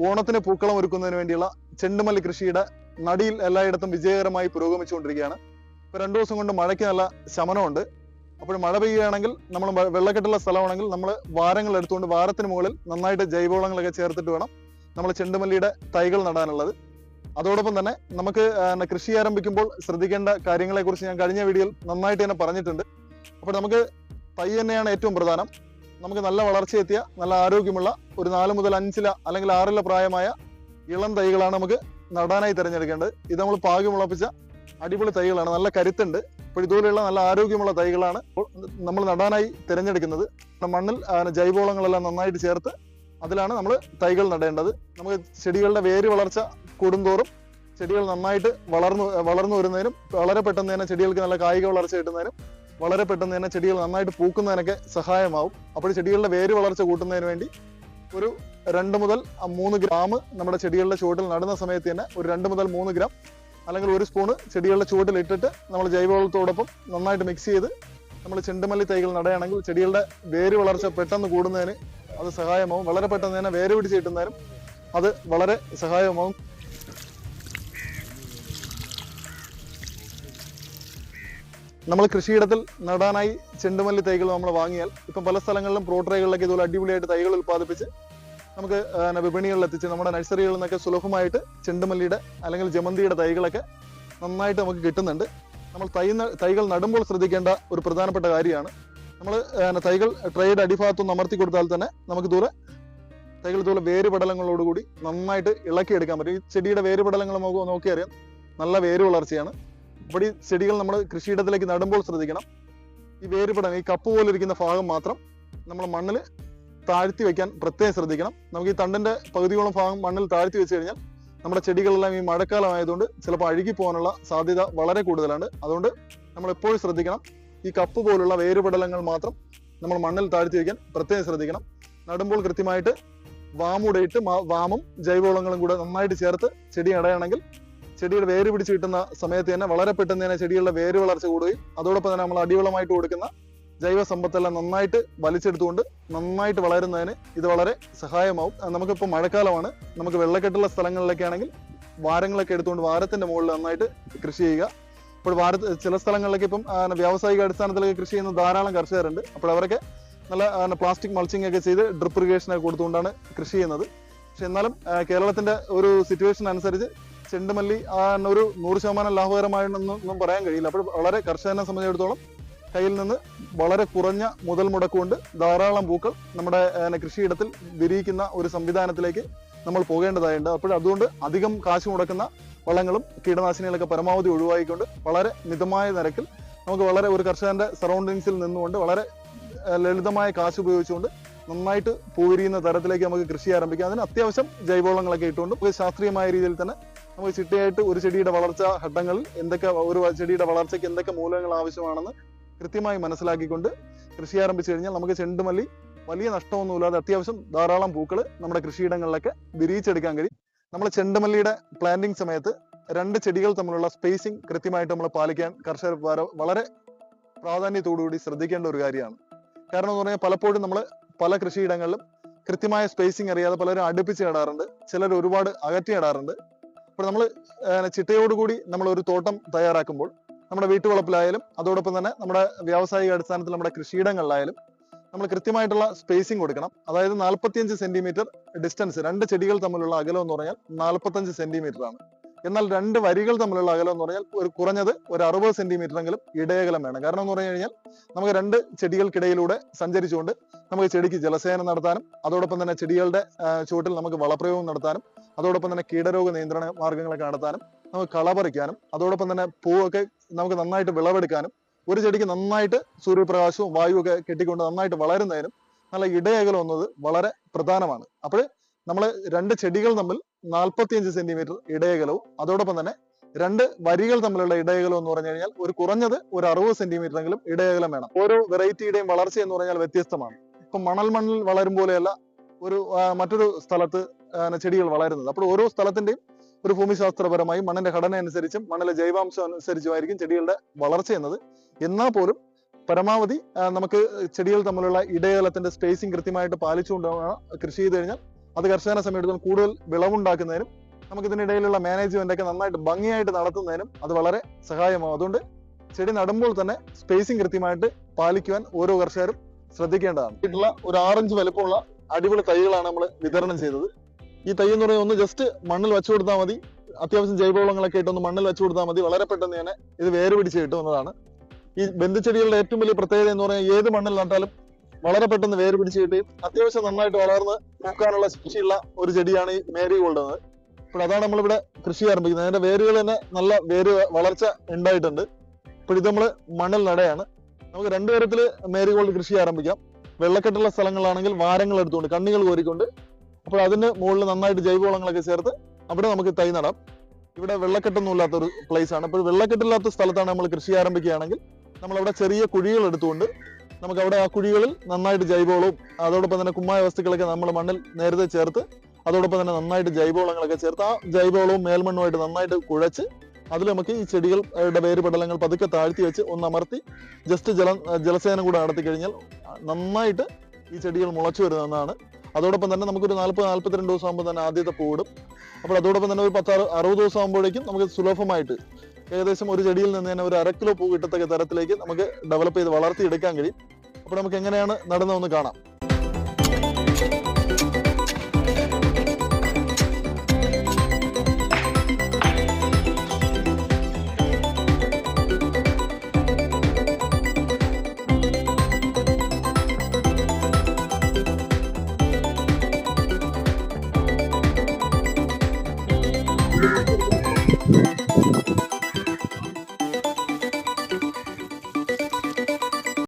ഓണത്തിന് പൂക്കളം ഒരുക്കുന്നതിന് വേണ്ടിയുള്ള ചെണ്ടുമല്ലി കൃഷിയുടെ നടിയിൽ എല്ലായിടത്തും വിജയകരമായി പുരോഗമിച്ചുകൊണ്ടിരിക്കുകയാണ്. ഇപ്പൊ 2 ദിവസം കൊണ്ട് മഴയ്ക്ക് നല്ല ശമനമുണ്ട്. അപ്പോൾ മഴ പെയ്യുകയാണെങ്കിൽ നമ്മൾ വെള്ളക്കെട്ടുള്ള സ്ഥലമാണെങ്കിൽ നമ്മൾ വാരങ്ങൾ എടുത്തുകൊണ്ട് വാരത്തിന് മുകളിൽ നന്നായിട്ട് ജൈവവളങ്ങളൊക്കെ ചേർത്തിട്ട് വേണം നമ്മൾ ചെണ്ടുമല്ലിയുടെ തൈകൾ നടാനുള്ളത്. അതോടൊപ്പം തന്നെ നമുക്ക് കൃഷി ആരംഭിക്കുമ്പോൾ ശ്രദ്ധിക്കേണ്ട കാര്യങ്ങളെ കുറിച്ച് ഞാൻ കഴിഞ്ഞ വീഡിയോയിൽ നന്നായിട്ട് തന്നെ പറഞ്ഞിട്ടുണ്ട്. അപ്പോൾ നമുക്ക് തൈ തന്നെയാണ് ഏറ്റവും പ്രധാനം. നമുക്ക് നല്ല വളർച്ചയെത്തിയ നല്ല ആരോഗ്യമുള്ള ഒരു 4 മുതൽ 5 അല്ലെങ്കിൽ 6 പ്രായമായ ഇളം തൈകളാണ് നമുക്ക് നടാനായി തിരഞ്ഞെടുക്കേണ്ടത്. ഇത് നമ്മൾ പാകി മുളപ്പിച്ച അടിപൊളി തൈകളാണ്, നല്ല കരുത്തുണ്ട്. അപ്പോൾ ഇതുപോലെയുള്ള നല്ല ആരോഗ്യമുള്ള തൈകളാണ് നമ്മൾ നടാനായി തിരഞ്ഞെടുക്കുന്നത്. മണ്ണിൽ ജൈവവളങ്ങളെല്ലാം നന്നായിട്ട് ചേർത്ത് അതിലാണ് നമ്മൾ തൈകൾ നടേണ്ടത്. നമുക്ക് ചെടികളുടെ വേര് വളർച്ച കൂടുന്തോറും ചെടികൾ നന്നായിട്ട് വളർന്നു വരുന്നതിനും വളരെ പെട്ടെന്ന് തന്നെ ചെടികൾക്ക് നല്ല കായിക വളർച്ച കിട്ടുന്നതിനും വളരെ പെട്ടെന്ന് തന്നെ ചെടികൾ നന്നായിട്ട് പൂക്കുന്നതിനൊക്കെ സഹായമാവും. അപ്പോൾ ചെടികളുടെ വേര് വളർച്ച കൂട്ടുന്നതിന് വേണ്ടി ഒരു 2 മുതൽ 3 ഗ്രാം നമ്മുടെ ചെടികളുടെ ചുവട്ടിൽ നടുന്ന സമയത്ത് തന്നെ ഒരു 2 മുതൽ 3 ഗ്രാം അല്ലെങ്കിൽ 1 സ്പൂണ് ചെടികളുടെ ചുവട്ടിൽ ഇട്ടിട്ട് നമ്മൾ ജൈവവളത്തോടൊപ്പം നന്നായിട്ട് മിക്സ് ചെയ്ത് നമ്മൾ ചെണ്ടുമല്ലി തൈകൾ നടുകയാണെങ്കിൽ ചെടികളുടെ വേര് വളർച്ച പെട്ടെന്ന് കൂടുന്നതിന് അത് സഹായമാവും. വളരെ പെട്ടെന്ന് തന്നെ വേര് പിടിച്ച് കിട്ടുന്നതിനും അത് വളരെ സഹായമാവും. നമ്മൾ കൃഷിയിടത്തിൽ നടാനായി ചെണ്ടുമല്ലി തൈകൾ നമ്മൾ വാങ്ങിയാൽ ഇപ്പം പല സ്ഥലങ്ങളിലും പ്രോട്രൈകളിലൊക്കെ ഇതുപോലെ അടിപൊളിയായിട്ട് തൈകൾ ഉൽപ്പാദിപ്പിച്ച് നമുക്ക് വിപണികളിൽ എത്തിച്ച് നമ്മുടെ നഴ്സറികളിൽ നിന്നൊക്കെ സുലഭമായിട്ട് ചെണ്ടുമല്ലിയുടെ അല്ലെങ്കിൽ ജമന്തിയുടെ തൈകളൊക്കെ നന്നായിട്ട് നമുക്ക് കിട്ടുന്നുണ്ട്. നമ്മൾ തൈകൾ നടുമ്പോൾ ശ്രദ്ധിക്കേണ്ട ഒരു പ്രധാനപ്പെട്ട കാര്യമാണ്, നമ്മൾ തൈകൾ ട്രേയുടെ അടിഭാഗത്തൊന്ന് അമർത്തി കൊടുത്താൽ തന്നെ നമുക്ക് തൈകൾ ഇതുപോലെ വേര് പടലങ്ങളോടുകൂടി നന്നായിട്ട് ഇളക്കിയെടുക്കാൻ പറ്റും. ഈ ചെടിയുടെ വേര് പടലങ്ങൾ നമുക്ക് നോക്കിയറിയാം, നല്ല വേര് വളർച്ചയാണ്. അപ്പോൾ ഈ ചെടികൾ നമ്മൾ കൃഷിയിടത്തിലേക്ക് നടുമ്പോൾ ശ്രദ്ധിക്കണം, ഈ വേര് പടലം ഈ കപ്പ് പോലെ ഇരിക്കുന്ന ഭാഗം മാത്രം നമ്മൾ മണ്ണിൽ താഴ്ത്തി വെക്കാൻ പ്രത്യേകം ശ്രദ്ധിക്കണം. നമുക്ക് ഈ തണ്ടിന്റെ പകുതിയോളം ഭാഗം മണ്ണിൽ താഴ്ത്തി വെച്ച് കഴിഞ്ഞാൽ നമ്മുടെ ചെടികളെല്ലാം ഈ മഴക്കാലം ആയതുകൊണ്ട് ചിലപ്പോൾ അഴുകി പോകാനുള്ള സാധ്യത വളരെ കൂടുതലാണ്. അതുകൊണ്ട് നമ്മൾ എപ്പോഴും ശ്രദ്ധിക്കണം, ഈ കപ്പ് പോലുള്ള വേരുപടലങ്ങൾ മാത്രം നമ്മൾ മണ്ണിൽ താഴ്ത്തി വയ്ക്കാൻ പ്രത്യേകം ശ്രദ്ധിക്കണം. നടുമ്പോൾ കൃത്യമായിട്ട് വാമുടയിട്ട് വാമും ജൈവവളങ്ങളും കൂടെ നന്നായിട്ട് ചേർത്ത് ചെടി നടുകയാണെങ്കിൽ ചെടിയുടെ വേര് പിടിച്ച് കിട്ടുന്ന സമയത്ത് തന്നെ വളരെ പെട്ടെന്ന് തന്നെ ചെടികളുടെ വേര് വളർച്ച കൂടുകയും അതോടൊപ്പം തന്നെ നമ്മൾ അടിവളമായിട്ട് കൊടുക്കുന്ന ജൈവ സമ്പത്തെല്ലാം നന്നായിട്ട് വലിച്ചെടുത്തുകൊണ്ട് നന്നായിട്ട് വളരുന്നതിന് ഇത് വളരെ സഹായമാവും. നമുക്കിപ്പോൾ മഴക്കാലമാണ്, നമുക്ക് വെള്ളക്കെട്ടുള്ള സ്ഥലങ്ങളിലൊക്കെ ആണെങ്കിൽ വാരങ്ങളൊക്കെ എടുത്തുകൊണ്ട് വാരത്തിന്റെ മുകളിൽ നന്നായിട്ട് കൃഷി ചെയ്യുക. ഇപ്പോൾ ചില സ്ഥലങ്ങളിലൊക്കെ ഇപ്പം വ്യാവസായിക അടിസ്ഥാനത്തിലൊക്കെ കൃഷി ചെയ്യുന്ന ധാരാളം കർഷകരുണ്ട്. അപ്പോൾ അവരൊക്കെ നല്ല പ്ലാസ്റ്റിക് മൾച്ചിങ് ഒക്കെ ചെയ്ത് ഡ്രിപ്പ് ഇറിഗേഷൻ ഒക്കെ കൊടുത്തുകൊണ്ടാണ് കൃഷി ചെയ്യുന്നത്. പക്ഷെ എന്നാലും കേരളത്തിന്റെ ഒരു സിറ്റുവേഷൻ അനുസരിച്ച് ചെണ്ടുമല്ലി ഒരു 100% ലാഭകരമായിട്ടൊന്നും പറയാൻ കഴിയില്ല. അപ്പോൾ വളരെ കർഷകനെ സംബന്ധിച്ചിടത്തോളം കയ്യിൽ നിന്ന് വളരെ കുറഞ്ഞ മുതൽ മുടക്കുകൊണ്ട് ധാരാളം പൂക്കൾ നമ്മുടെ കൃഷിയിടത്തിൽ വിരിയിക്കുന്ന ഒരു സംവിധാനത്തിലേക്ക് നമ്മൾ പോകേണ്ടതായിട്ടുണ്ട്. അപ്പോൾ അതുകൊണ്ട് അധികം കാശ് മുടക്കുന്ന വളങ്ങളും കീടനാശിനികളൊക്കെ പരമാവധി ഒഴിവാക്കിക്കൊണ്ട് വളരെ മിതമായ നിരക്കിൽ നമുക്ക് വളരെ ഒരു കർഷകന്റെ സറൗണ്ടിങ്സിൽ നിന്നുകൊണ്ട് വളരെ ലളിതമായ കാശ് ഉപയോഗിച്ചുകൊണ്ട് നന്നായിട്ട് പൂവിരിയുന്ന തരത്തിലേക്ക് നമുക്ക് കൃഷി ആരംഭിക്കാം. അതിന് അത്യാവശ്യം ജൈവവളങ്ങളൊക്കെ ഇട്ടുകൊണ്ട് ശാസ്ത്രീയമായ രീതിയിൽ തന്നെ നമുക്ക് ചിട്ടയായിട്ട് ഒരു ചെടിയുടെ വളർച്ചാ ഘട്ടങ്ങളിൽ ഒരു ചെടിയുടെ വളർച്ചയ്ക്ക് എന്തൊക്കെ മൂലകങ്ങൾ ആവശ്യമാണെന്ന് കൃത്യമായി മനസ്സിലാക്കിക്കൊണ്ട് കൃഷി ആരംഭിച്ചു കഴിഞ്ഞാൽ നമുക്ക് ചെണ്ടുമല്ലി വലിയ നഷ്ടമൊന്നുമില്ലാതെ അത്യാവശ്യം ധാരാളം പൂക്കൾ നമ്മുടെ കൃഷിയിടങ്ങളിലൊക്കെ വിരിയിച്ചെടുക്കാൻ കഴിയും. നമ്മൾ ചെണ്ടുമല്ലിയുടെ പ്ലാന്റിംഗ് സമയത്ത് 2 ചെടികൾ തമ്മിലുള്ള സ്പേസിംഗ് കൃത്യമായിട്ട് നമ്മൾ പാലിക്കാൻ കർഷകർ വളരെ പ്രാധാന്യത്തോടുകൂടി ശ്രദ്ധിക്കേണ്ട ഒരു കാര്യമാണ്. കാരണം എന്ന് പറഞ്ഞാൽ പലപ്പോഴും നമ്മൾ പല കൃഷിയിടങ്ങളിലും കൃത്യമായ സ്പേസിംഗ് അറിയാതെ പലരും അടുപ്പിച്ച് നടാറുണ്ട്, ചിലർ ഒരുപാട് അകറ്റി നടാറുണ്ട്. അപ്പോൾ നമ്മൾ ചിട്ടയോടുകൂടി നമ്മൾ ഒരു തോട്ടം തയ്യാറാക്കുമ്പോൾ നമ്മുടെ വീട്ടുവളപ്പിലായാലും അതോടൊപ്പം തന്നെ നമ്മുടെ വ്യാവസായിക അടിസ്ഥാനത്തിൽ നമ്മുടെ കൃഷിയിടങ്ങളിലായാലും നമ്മൾ കൃത്യമായിട്ടുള്ള സ്പേസിംഗ് കൊടുക്കണം. അതായത് 45 സെന്റിമീറ്റർ ഡിസ്റ്റൻസ്, 2 ചെടികൾ തമ്മിലുള്ള അകലം എന്ന് പറഞ്ഞാൽ 45 സെന്റിമീറ്റർ ആണ്. എന്നാൽ 2 വരികൾ തമ്മിലുള്ള അകലം എന്ന് പറഞ്ഞാൽ കുറഞ്ഞത് ഒരു 60 സെന്റിമീറ്റർ എങ്കിലും ഇടയകലം വേണം. കാരണം എന്ന് പറഞ്ഞു കഴിഞ്ഞാൽ നമുക്ക് 2 ചെടികൾക്കിടയിലൂടെ സഞ്ചരിച്ചുകൊണ്ട് നമുക്ക് ചെടിക്ക് ജലസേചനം നടത്താനും അതോടൊപ്പം തന്നെ ചെടികളുടെ ചുവട്ടിൽ നമുക്ക് വളപ്രയോഗം നടത്താനും അതോടൊപ്പം തന്നെ കീടരോഗ നിയന്ത്രണ മാർഗങ്ങളൊക്കെ നടത്താനും നമുക്ക് കള പറിക്കാനും അതോടൊപ്പം തന്നെ പൂവൊക്കെ നമുക്ക് നന്നായിട്ട് വിളവെടുക്കാനും ഒരു ചെടിക്ക് നന്നായിട്ട് സൂര്യപ്രകാശവും വായുവും ഒക്കെ കെട്ടിക്കൊണ്ട് നന്നായിട്ട് വളരുന്നതിനും നല്ല ഇടയകലം എന്നത് വളരെ പ്രധാനമാണ്. അപ്പോൾ നമ്മൾ 2 ചെടികൾ തമ്മിൽ 45 സെന്റിമീറ്റർ ഇടയകലവും അതോടൊപ്പം തന്നെ 2 വരികൾ തമ്മിലുള്ള ഇടയകലം എന്ന് പറഞ്ഞു കഴിഞ്ഞാൽ കുറഞ്ഞത് ഒരു 60 സെന്റിമീറ്റർ എങ്കിലും ഇടയകലം വേണം. ഓരോ വെറൈറ്റിയുടെയും വളർച്ച എന്ന് പറഞ്ഞാൽ വ്യത്യസ്തമാണ്. ഇപ്പൊ മണ്ണിൽ വളരും പോലെയല്ല മറ്റൊരു സ്ഥലത്ത് ചെടികൾ വളരുന്നത്. അപ്പോൾ ഓരോ സ്ഥലത്തിന്റെയും ഒരു ഭൂമിശാസ്ത്രപരമായി മണ്ണിന്റെ ഘടന അനുസരിച്ചും മണ്ണിലെ ജൈവാംശം അനുസരിച്ചുമായിരിക്കും ചെടികളുടെ വളർച്ച എന്നത്. എന്നാൽ പോലും പരമാവധി നമുക്ക് ചെടികൾ തമ്മിലുള്ള ഇടയകലത്തിന്റെ സ്പേസിംഗ് കൃത്യമായിട്ട് പാലിച്ചുകൊണ്ട് കൃഷി ചെയ്ത് കഴിഞ്ഞാൽ അത് കർഷകനെ സമയത്ത് കൂടുതൽ വിളവുണ്ടാക്കുന്നതിനും നമുക്ക് ഇതിനിടയിലുള്ള മാനേജ്മെന്റ് ഒക്കെ നന്നായിട്ട് ഭംഗിയായിട്ട് നടത്തുന്നതിനും അത് വളരെ സഹായമാവും. അതുകൊണ്ട് ചെടി നടുമ്പോൾ തന്നെ സ്പേസിങ് കൃത്യമായിട്ട് പാലിക്കുവാൻ ഓരോ കർഷകരും ശ്രദ്ധിക്കേണ്ടതാണ്. ഇതിലുള്ള ഒരു 6 ഇഞ്ച് വലുപ്പമുള്ള അടിപൊളി തൈകളാണ് നമ്മൾ വിതരണം ചെയ്തത്. ഈ തൈ എന്ന് പറയുന്നത് ഒന്ന് ജസ്റ്റ് മണ്ണിൽ വെച്ചു കൊടുത്താൽ മതി, അത്യാവശ്യം ജൈവവളങ്ങളൊക്കെ ഇട്ട് ഒന്ന് മണ്ണിൽ വെച്ചു കൊടുത്താൽ മതി, വളരെ പെട്ടെന്ന് തന്നെ ഇത് വേര് പിടിച്ച് കിട്ടുന്നതാണ്. ഈ ബന്ധുച്ചെടികളുടെ ഏറ്റവും വലിയ പ്രത്യേകത എന്ന് പറഞ്ഞാൽ ഏത് മണ്ണിൽ നട്ടാലും വളരെ പെട്ടെന്ന് വേര് പിടിച്ച് കിട്ടുകയും അത്യാവശ്യം നന്നായിട്ട് വളർന്ന് പൂക്കാനുള്ള ശേഷിയുള്ള ഒരു ചെടിയാണ് ഈ മേരിഗോൾഡ് എന്നത്. അപ്പോൾ അതാണ് നമ്മളിവിടെ കൃഷി ആരംഭിക്കുന്നത്. അതിന്റെ വേരുകൾ തന്നെ നല്ല വേര് വളർച്ച ഉണ്ടായിട്ടുണ്ട്. അപ്പോൾ ഇത് നമ്മൾ മണ്ണിൽ നടയാണ്. നമുക്ക് 2 തരത്തിൽ മേരിഗോൾഡ് കൃഷി ആരംഭിക്കാം. വെള്ളക്കെട്ടുള്ള സ്ഥലങ്ങളാണെങ്കിൽ വാരങ്ങൾ എടുത്തുകൊണ്ട് കണ്ണികൾ കോരിക്കൊണ്ട്, അപ്പോൾ അതിന് മുകളിൽ നന്നായിട്ട് ജൈവവളങ്ങളൊക്കെ ചേർത്ത് അവിടെ നമുക്ക് തൈ നടാം. ഇവിടെ വെള്ളക്കെട്ടൊന്നും ഇല്ലാത്തൊരു പ്ലേസ് ആണ്. അപ്പോൾ വെള്ളക്കെട്ടില്ലാത്ത സ്ഥലത്താണ് നമ്മൾ കൃഷി ആരംഭിക്കുകയാണെങ്കിൽ നമ്മളവിടെ ചെറിയ കുഴികൾ എടുത്തുകൊണ്ട് നമുക്ക് അവിടെ ആ കുഴികളിൽ നന്നായിട്ട് ജൈവവളവും അതോടൊപ്പം തന്നെ കുമ്മായ വസ്തുക്കളൊക്കെ നമ്മൾ മണ്ണിൽ നേരത്തെ ചേർത്ത് അതോടൊപ്പം തന്നെ നന്നായിട്ട് ജൈവവളങ്ങളൊക്കെ ചേർത്ത് ആ ജൈവവളവും മേൽമണ്ണുമായിട്ട് നന്നായിട്ട് കുഴച്ച് അതിൽ നമുക്ക് ഈ ചെടികളുടെ വേര് പടലങ്ങൾ പതുക്കെ താഴ്ത്തി വെച്ച് ഒന്ന് അമർത്തി ജസ്റ്റ് ജലസേചനം കൂടെ നടത്തി കഴിഞ്ഞാൽ നന്നായിട്ട് ഈ ചെടികൾ മുളച്ചു വരുന്നതാണ്. അതോടൊപ്പം തന്നെ നമുക്കൊരു 40-42 ദിവസം ആകുമ്പോൾ തന്നെ ആദ്യത്തെ പൂവിടും. അപ്പോൾ അതോടൊപ്പം തന്നെ ഒരു 10-60 ദിവസം ആകുമ്പോഴേക്കും നമുക്ക് സുലഭമായിട്ട് ഏകദേശം ഒരു ചെടിയിൽ നിന്ന് തന്നെ ഒരു 1/2 കിലോ പൂ കിട്ടത്തക്ക തരത്തിലേക്ക് നമുക്ക് ഡെവലപ്പ് ചെയ്ത് വളർത്തിയെടുക്കാൻ കഴിയും. അപ്പോൾ നമുക്ക് എങ്ങനെയാണ് നടുന്നതെന്ന് കാണാം.